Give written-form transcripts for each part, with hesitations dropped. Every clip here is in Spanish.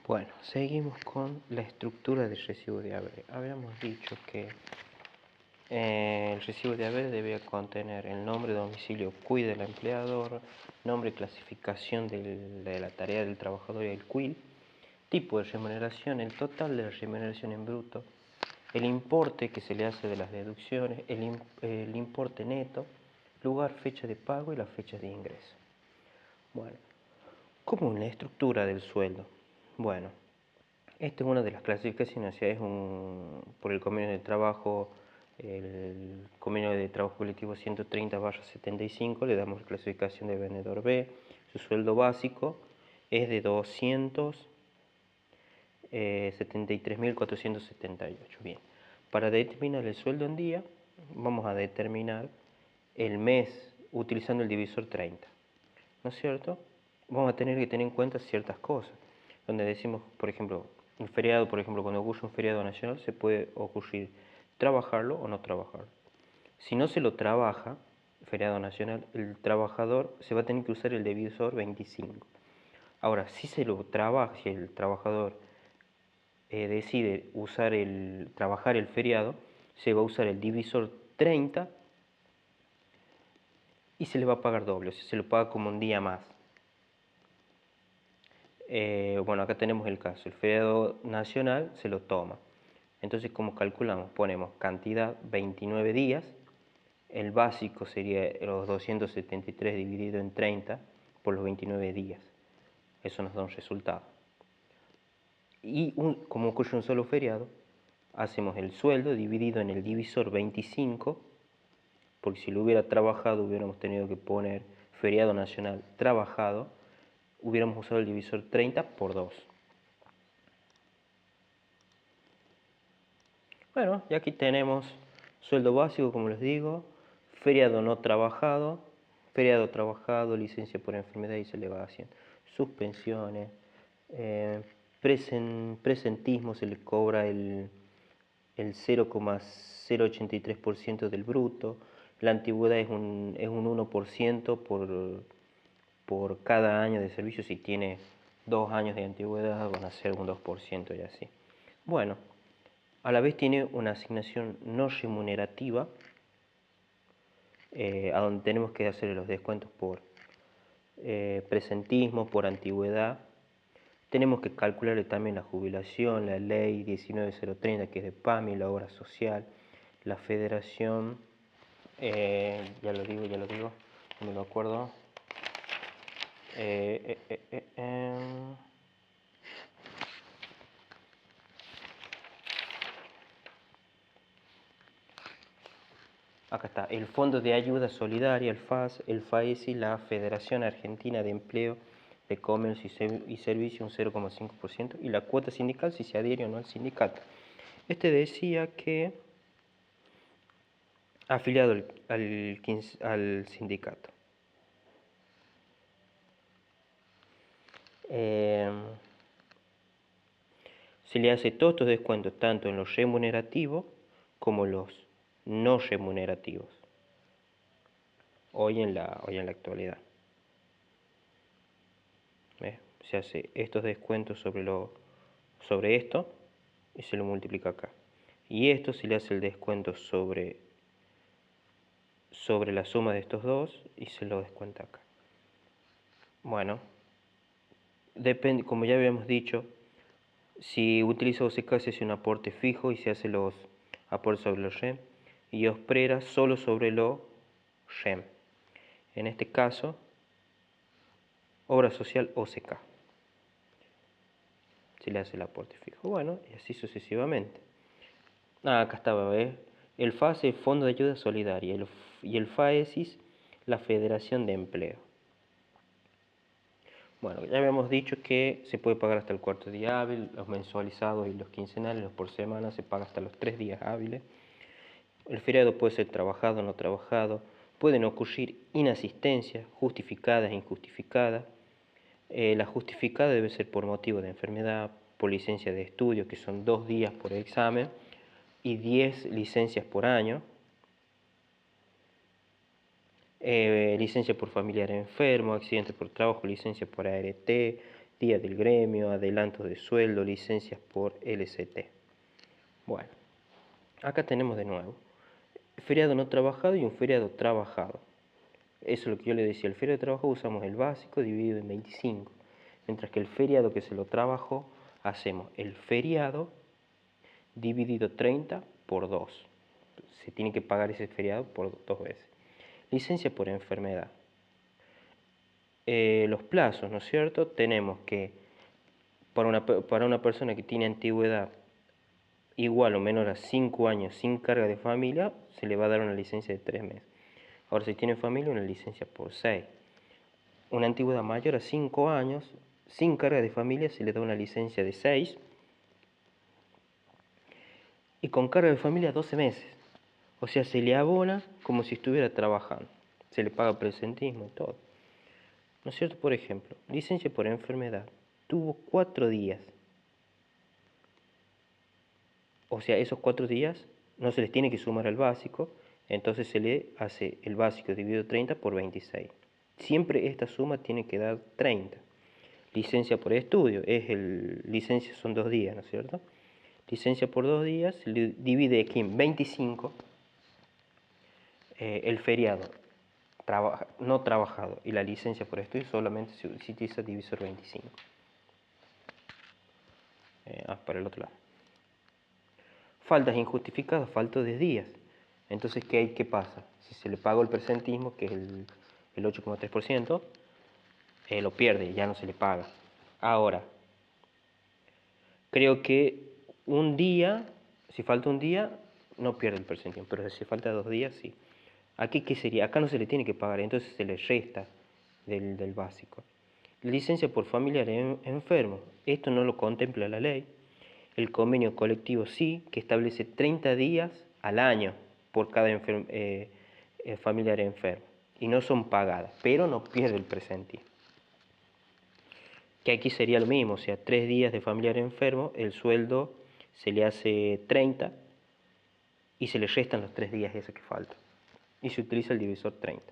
Bueno, seguimos con la estructura del recibo de haber. Habíamos dicho que el recibo de haber debe contener el nombre, domicilio, CUI del empleador, nombre y clasificación de la tarea del trabajador y el CUIL, tipo de remuneración, el total de la remuneración en bruto, el importe que se le hace de las deducciones, el importe neto, lugar, fecha de pago y las fechas de ingreso. Bueno, ¿cómo es la estructura del sueldo? Bueno, esta es una de las clasificaciones, es por el convenio de trabajo, el convenio de trabajo colectivo 130/75, le damos la clasificación de vendedor B. Su sueldo básico es de 273.478. Bien, para determinar el sueldo en día, vamos a determinar el mes utilizando el divisor 30, ¿no es cierto? Vamos a tener que tener en cuenta ciertas cosas, donde decimos, por ejemplo, un feriado, por ejemplo, cuando ocurre un feriado nacional, se puede ocurrir trabajarlo o no trabajarlo. Si no se lo trabaja, feriado nacional, el trabajador se va a tener que usar el divisor 25. Ahora, si se lo trabaja, si el trabajador decide trabajar el feriado, se va a usar el divisor 30 y se le va a pagar doble, o sea, se lo paga como un día más. Bueno, acá tenemos el caso, el feriado nacional se lo toma. Entonces, ¿cómo calculamos? Ponemos cantidad 29 días, el básico sería los 273 dividido en 30 por los 29 días. Eso nos da un resultado. Y como ocurre un solo feriado, hacemos el sueldo dividido en el divisor 25, porque si lo hubiera trabajado hubiéramos tenido que poner feriado nacional trabajado, hubiéramos usado el divisor 30 por 2. Bueno, y aquí tenemos sueldo básico, como les digo, feriado no trabajado, feriado trabajado, licencia por enfermedad y celebración, suspensiones, presentismo se le cobra el 0,083% del bruto, la antigüedad es un 1% por cada año de servicio. Si tiene 2 años de antigüedad van a ser un 2% y así. Bueno, a la vez tiene una asignación no remunerativa, a donde tenemos que hacer los descuentos por presentismo, por antigüedad. Tenemos que calcularle también la jubilación, la ley 19030, que es de PAMI, la obra social, la federación, ya lo digo, no me lo acuerdo. Acá está, el Fondo de Ayuda Solidaria, el FAS, el FAESI, la Federación Argentina de Empleo, de Comercio y Servicio, un 0,5%, y la cuota sindical si se adhiere o no al sindicato. Este decía que afiliado al sindicato. Se le hace todos estos descuentos, tanto en los remunerativos como los no remunerativos, hoy en la actualidad. Se hace estos descuentos sobre esto y se lo multiplica acá. Y esto se le hace el descuento sobre la suma de estos dos y se lo descuenta acá. Bueno, depende, como ya habíamos dicho, si utiliza OCK se hace un aporte fijo y se hace los aportes sobre los REM, y OSPRERA solo sobre lo REM. En este caso, obra social OCK. Se le hace el aporte fijo. Bueno, y así sucesivamente. Acá estaba, ¿ves? El FASE, Fondo de Ayuda Solidaria, y el FAESIS, la Federación de Empleo. Bueno, ya habíamos dicho que se puede pagar hasta el cuarto día hábil, los mensualizados y los quincenales, los por semana, se paga hasta los 3 días hábiles. El feriado puede ser trabajado o no trabajado, pueden ocurrir inasistencias justificadas e injustificadas. La justificada debe ser por motivo de enfermedad, por licencia de estudio, que son 2 días por examen, y 10 licencias por año. Licencia por familiar enfermo, accidente por trabajo, licencia por ART, días del gremio, adelantos de sueldo, licencias por LCT. Bueno, acá tenemos de nuevo feriado no trabajado y un feriado trabajado. Eso es lo que yo le decía, el feriado de trabajo usamos el básico dividido en 25, mientras que el feriado que se lo trabajó, hacemos el feriado dividido 30 por 2. Se tiene que pagar ese feriado por 2 veces. Licencia por enfermedad. Los plazos, ¿no es cierto? Tenemos que, para una persona que tiene antigüedad igual o menor a 5 años sin carga de familia, se le va a dar una licencia de 3 meses. Ahora, si tiene familia, una licencia por 6. Una antigüedad mayor a 5 años, sin carga de familia, se le da una licencia de 6. Y con carga de familia 12 meses. O sea, se le abona como si estuviera trabajando. Se le paga presentismo y todo. ¿No es cierto? Por ejemplo, licencia por enfermedad. Tuvo 4 días. O sea, esos 4 días no se les tiene que sumar al básico, entonces se le hace el básico dividido 30 por 26. Siempre esta suma tiene que dar 30. Licencia por estudio, licencia son 2 días, ¿no es cierto? Licencia por 2 días, se le divide aquí en 25 el feriado no trabajado y la licencia por estudio solamente se utiliza divisor 25. Para el otro lado. Faltas injustificadas, falta de días. Entonces, ¿qué pasa? Si se le pagó el presentismo, que es el 8,3%, lo pierde, ya no se le paga. Ahora, creo que un día, si falta un día, no pierde el presentismo, pero si falta 2 días, sí. Aquí, ¿qué sería? Acá no se le tiene que pagar, entonces se le resta del básico. Licencia por familiar enfermo, esto no lo contempla la ley. El convenio colectivo sí, que establece 30 días al año por cada familiar enfermo. Y no son pagadas, pero no pierde el presentismo. Que aquí sería lo mismo, o sea, 3 días de familiar enfermo, el sueldo se le hace 30 y se le restan los 3 días esos que faltan. Y se utiliza el divisor 30.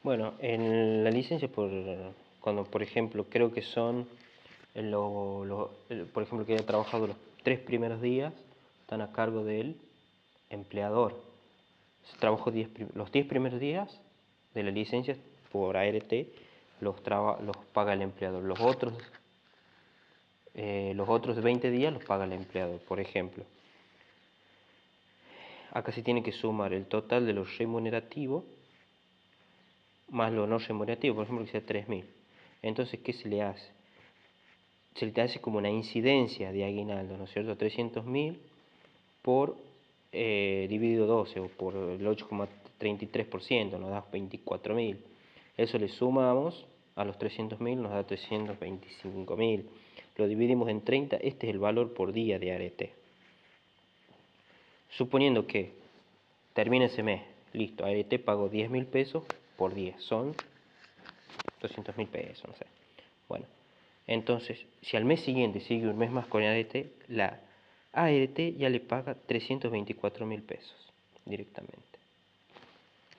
Bueno, en la licencia cuando por ejemplo creo que son, por ejemplo que haya trabajado los 3 primeros días, están a cargo del empleador. Si trabajó los 10 primeros días de la licencia por ART, los paga el empleador. Los otros 20 días los paga el empleador, por ejemplo. Acá se tiene que sumar el total de los remunerativos más lo no remunerativo, por ejemplo, que sea 3.000. Entonces, ¿qué se le hace? Se le hace como una incidencia de aguinaldo, ¿no es cierto? 300.000 por dividido 12 o por el 8,33%, nos da 24.000. Eso le sumamos a los 300.000, nos da 325.000. Lo dividimos en 30, este es el valor por día de ART. Suponiendo que termine ese mes, listo, ART pagó 10.000 pesos por 10, son 200.000 pesos, no sé. Bueno, entonces, si al mes siguiente sigue un mes más con ART, la ART ya le paga 324.000 pesos directamente.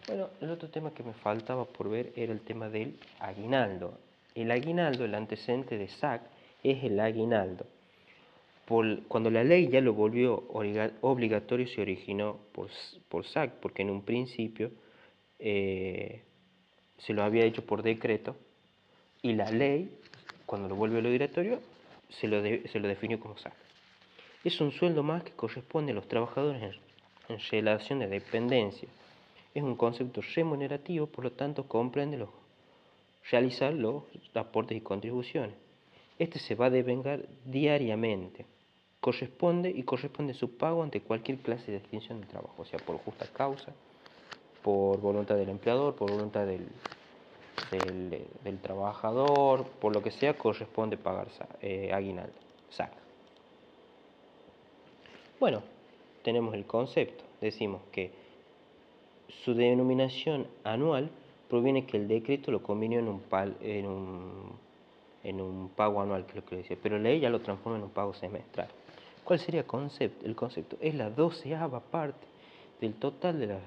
Bueno, el otro tema que me faltaba por ver era el tema del aguinaldo. El aguinaldo, el antecedente de SAC, es el aguinaldo. Cuando la ley ya lo volvió obligatorio, se originó por SAC, porque en un principio se lo había hecho por decreto, y la ley, cuando lo vuelve obligatorio, se lo definió como SAC. Es un sueldo más que corresponde a los trabajadores en relación de dependencia. Es un concepto remunerativo, por lo tanto comprende realizar los aportes y contribuciones. Este se va a devengar diariamente. Corresponde su pago ante cualquier clase de extinción de trabajo, o sea, por justa causa, por voluntad del empleador, por voluntad del trabajador, por lo que sea, corresponde pagar aguinaldo, SAC. Bueno, tenemos el concepto. Decimos que su denominación anual proviene que el decreto lo convenió en un pago anual, que es lo que decía, pero la ley ya lo transforma en un pago semestral. ¿Cuál sería el concepto? El concepto es la 12ª parte del total de las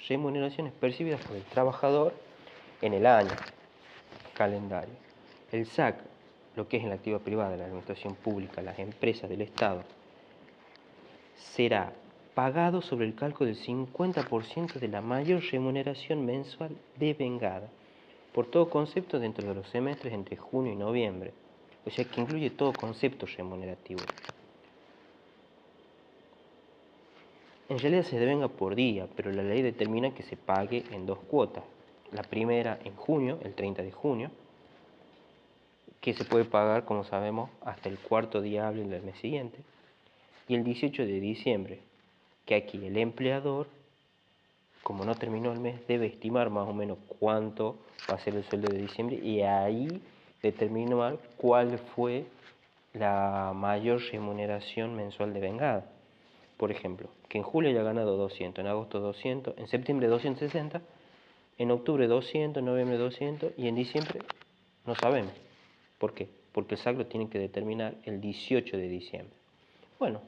remuneraciones percibidas por el trabajador en el año calendario. El SAC, lo que es en la actividad privada, la administración pública, las empresas del Estado, será pagado sobre el cálculo del 50% de la mayor remuneración mensual devengada por todo concepto dentro de los semestres entre junio y noviembre, o sea que incluye todo concepto remunerativo. En realidad se devenga por día, pero la ley determina que se pague en 2 cuotas. La primera en junio, el 30 de junio, que se puede pagar, como sabemos, hasta el 4.º día hábil del mes siguiente, y el 18 de diciembre, que aquí el empleador, como no terminó el mes, debe estimar más o menos cuánto va a ser el sueldo de diciembre y ahí determinar cuál fue la mayor remuneración mensual devengada. Por ejemplo, que en julio haya ganado 200, en agosto 200, en septiembre 260, en octubre 200, en noviembre 200 y en diciembre no sabemos. ¿Por qué? Porque el SAC lo tiene que determinar el 18 de diciembre. Bueno,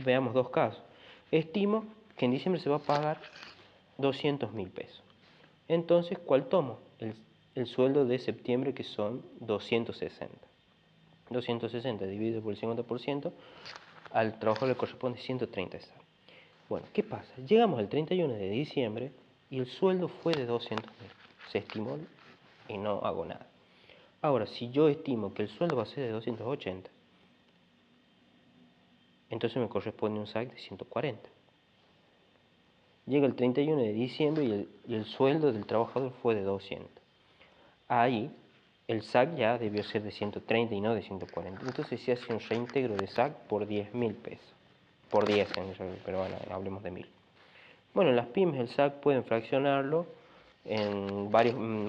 veamos 2 casos. Estimo que en diciembre se va a pagar 200.000 pesos. Entonces, ¿cuál tomo? El sueldo de septiembre, que son 260. 260 dividido por el 50%, al trabajo le corresponde 130 SAC. Bueno, ¿qué pasa? Llegamos al 31 de diciembre y el sueldo fue de 200.000. Se estimó y no hago nada. Ahora, si yo estimo que el sueldo va a ser de 280, entonces me corresponde un SAC de 140. Llega el 31 de diciembre y el sueldo del trabajador fue de 200. Ahí el SAC ya debió ser de 130 y no de 140. Entonces se hace un reintegro de SAC por 10.000 pesos. Por 10, pero bueno, hablemos de 1.000. Bueno, en las pymes el SAC pueden fraccionarlo en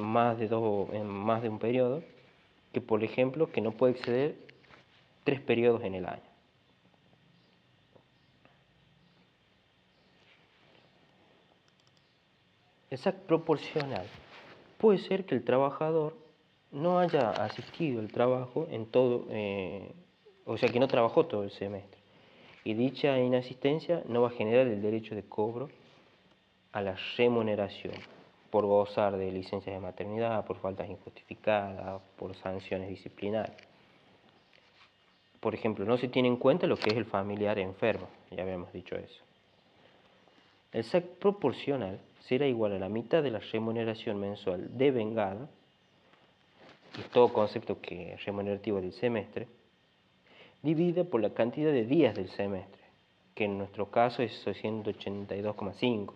más de un periodo, que por ejemplo que no puede exceder 3 periodos en el año. El SAC proporcional puede ser que el trabajador no haya asistido al trabajo en todo, o sea que no trabajó todo el semestre, y dicha inasistencia no va a generar el derecho de cobro a la remuneración por gozar de licencias de maternidad, por faltas injustificadas, por sanciones disciplinarias. Por ejemplo, no se tiene en cuenta lo que es el familiar enfermo, ya habíamos dicho eso. El SAC proporcional será igual a la mitad de la remuneración mensual devengada, y todo concepto que es remunerativo del semestre, dividida por la cantidad de días del semestre, que en nuestro caso es 182,5,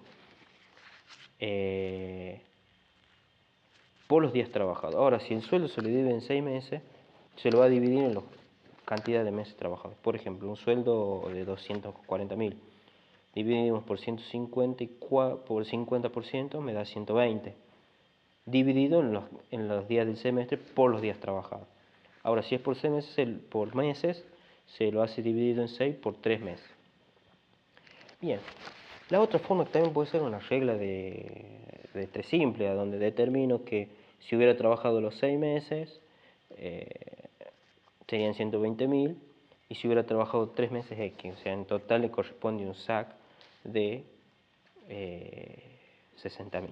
por los días trabajados. Ahora, si el sueldo se le divide en 6 meses, se lo va a dividir en la cantidad de meses trabajados. Por ejemplo, un sueldo de 240.000, dividimos por 150 por 50% me da 120, dividido en los días del semestre por los días trabajados. Ahora, si es por meses, se lo hace dividido en 6 por 3 meses. Bien, la otra forma que también puede ser una regla de 3 simple, a donde determino que si hubiera trabajado los 6 meses, serían 120.000, y si hubiera trabajado 3 meses X, o sea, en total le corresponde un SAC de 60.000.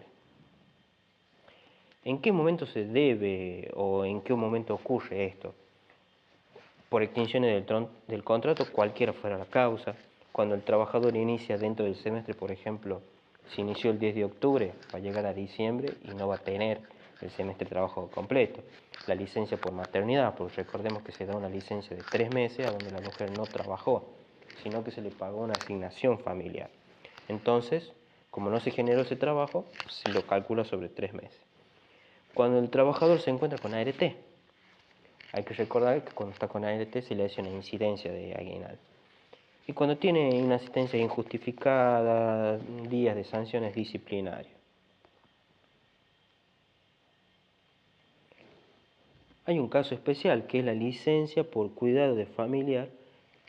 ¿En qué momento se debe o en qué momento ocurre esto? Por extinciones del contrato, cualquiera fuera la causa. Cuando el trabajador inicia dentro del semestre, por ejemplo, si inició el 10 de octubre, va a llegar a diciembre y no va a tener el semestre de trabajo completo. La licencia por maternidad, porque recordemos que se da una licencia de 3 meses a donde la mujer no trabajó, sino que se le pagó una asignación familiar. Entonces, como no se generó ese trabajo, se lo calcula sobre 3 meses. Cuando el trabajador se encuentra con ART, hay que recordar que cuando está con ART se le hace una incidencia de aguinaldo. Y cuando tiene inasistencia injustificada, días de sanciones disciplinarias. Hay un caso especial que es la licencia por cuidado de familiar,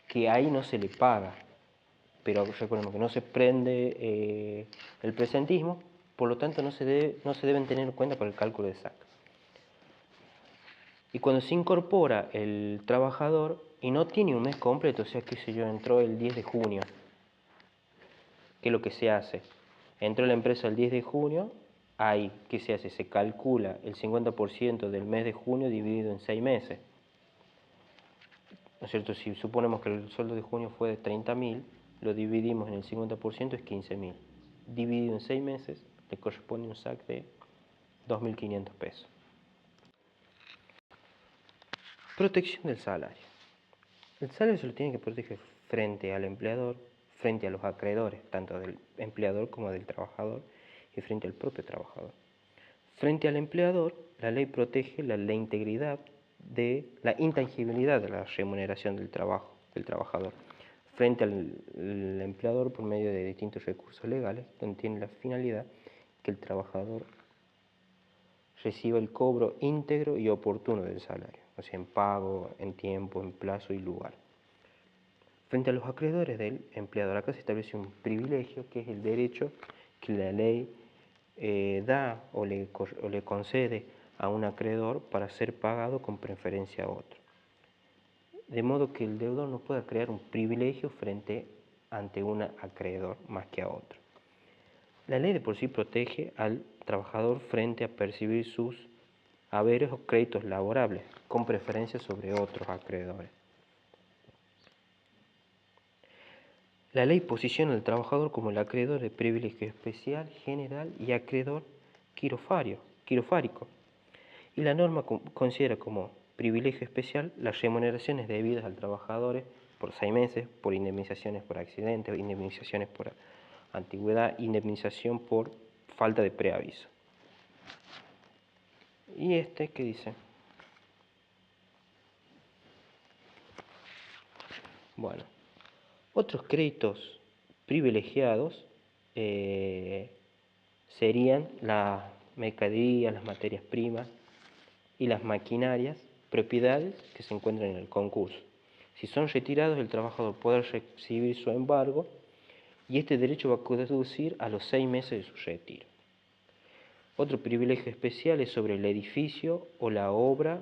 que ahí no se le paga, pero recordemos que no se prende el presentismo, por lo tanto no se deben tener en cuenta para el cálculo de SAC. Y cuando se incorpora el trabajador, y no tiene un mes completo, o sea, qué sé yo, entró el 10 de junio, ¿qué es lo que se hace? Entró la empresa el 10 de junio, ahí, ¿qué se hace? Se calcula el 50% del mes de junio dividido en 6 meses. ¿No es cierto? Si suponemos que el sueldo de junio fue de 30.000, lo dividimos en el 50%, es 15.000. Dividido en 6 meses, le corresponde un SAC de 2.500 pesos. Protección del salario. El salario se lo tiene que proteger frente al empleador, frente a los acreedores, tanto del empleador como del trabajador, y frente al propio trabajador. Frente al empleador, la ley protege la integridad de la intangibilidad de la remuneración del trabajo del trabajador. Frente al empleador, por medio de distintos recursos legales, donde tiene la finalidad que el trabajador reciba el cobro íntegro y oportuno del salario, o sea, en pago, en tiempo, en plazo y lugar. Frente a los acreedores del empleador, acá se establece un privilegio que es el derecho que la ley da o le concede a un acreedor para ser pagado con preferencia a otro. De modo que el deudor no pueda crear un privilegio ante un acreedor más que a otro. La ley de por sí protege al trabajador frente a percibir sus haberes o créditos laborables, con preferencia sobre otros acreedores. La ley posiciona al trabajador como el acreedor de privilegio especial, general y acreedor quirofárico. Y la norma considera como privilegio especial las remuneraciones debidas al trabajador por 6 meses, por indemnizaciones por accidentes, indemnizaciones por antigüedad, indemnización por falta de preaviso. ¿Y qué dice? Bueno, otros créditos privilegiados serían la mercadería, las materias primas y las maquinarias, propiedades que se encuentran en el concurso. Si son retirados, el trabajador podrá recibir su embargo y este derecho va a conducir a los 6 meses de su retiro. Otro privilegio especial es sobre el edificio o la obra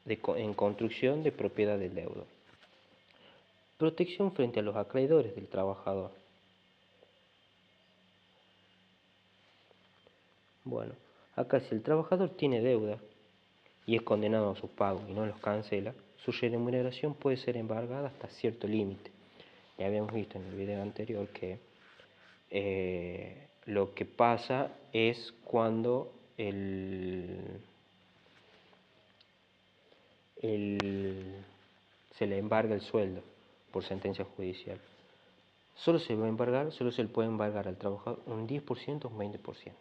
en construcción de propiedad del deudor. Protección frente a los acreedores del trabajador. Bueno, acá si el trabajador tiene deuda y es condenado a sus pagos y no los cancela, su remuneración puede ser embargada hasta cierto límite. Ya habíamos visto en el video anterior que lo que pasa es cuando se le embarga el sueldo por sentencia judicial. Solo se le puede embargar al trabajador un 10% o un 20%.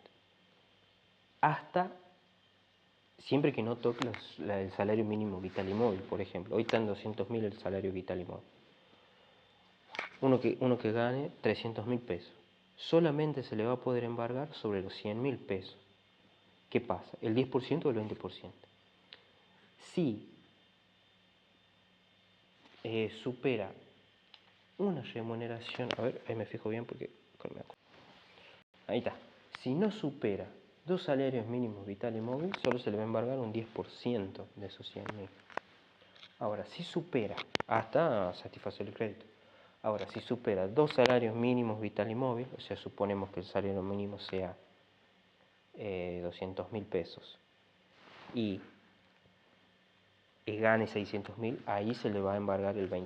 Hasta siempre que no toque el salario mínimo vital y móvil, por ejemplo. Hoy está en 200.000 el salario vital y móvil. Uno que gane 300.000 pesos. Solamente se le va a poder embargar sobre los 100.000 pesos. ¿Qué pasa? ¿El 10% o el 20%? Si supera una remuneración, a ver, ahí me fijo bien porque ahí está. Si no supera 2 salarios mínimos vital y móvil, solo se le va a embargar un 10% de esos 100.000. Ahora, si supera, hasta satisfacer el crédito. Ahora, si supera 2 salarios mínimos vital y móvil, o sea, suponemos que el salario mínimo sea 200.000 pesos y gane 600.000, ahí se le va a embargar el 20%.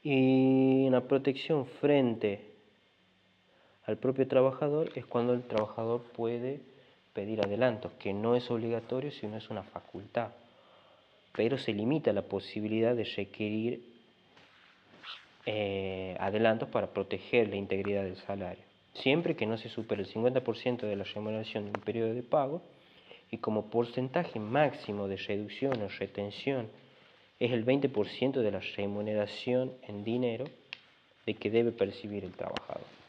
Y una protección frente al propio trabajador es cuando el trabajador puede pedir adelantos, que no es obligatorio, sino es una facultad, pero se limita la posibilidad de requerir adelantos para proteger la integridad del salario, siempre que no se supere el 50% de la remuneración de un periodo de pago y como porcentaje máximo de reducción o retención es el 20% de la remuneración en dinero de que debe percibir el trabajador.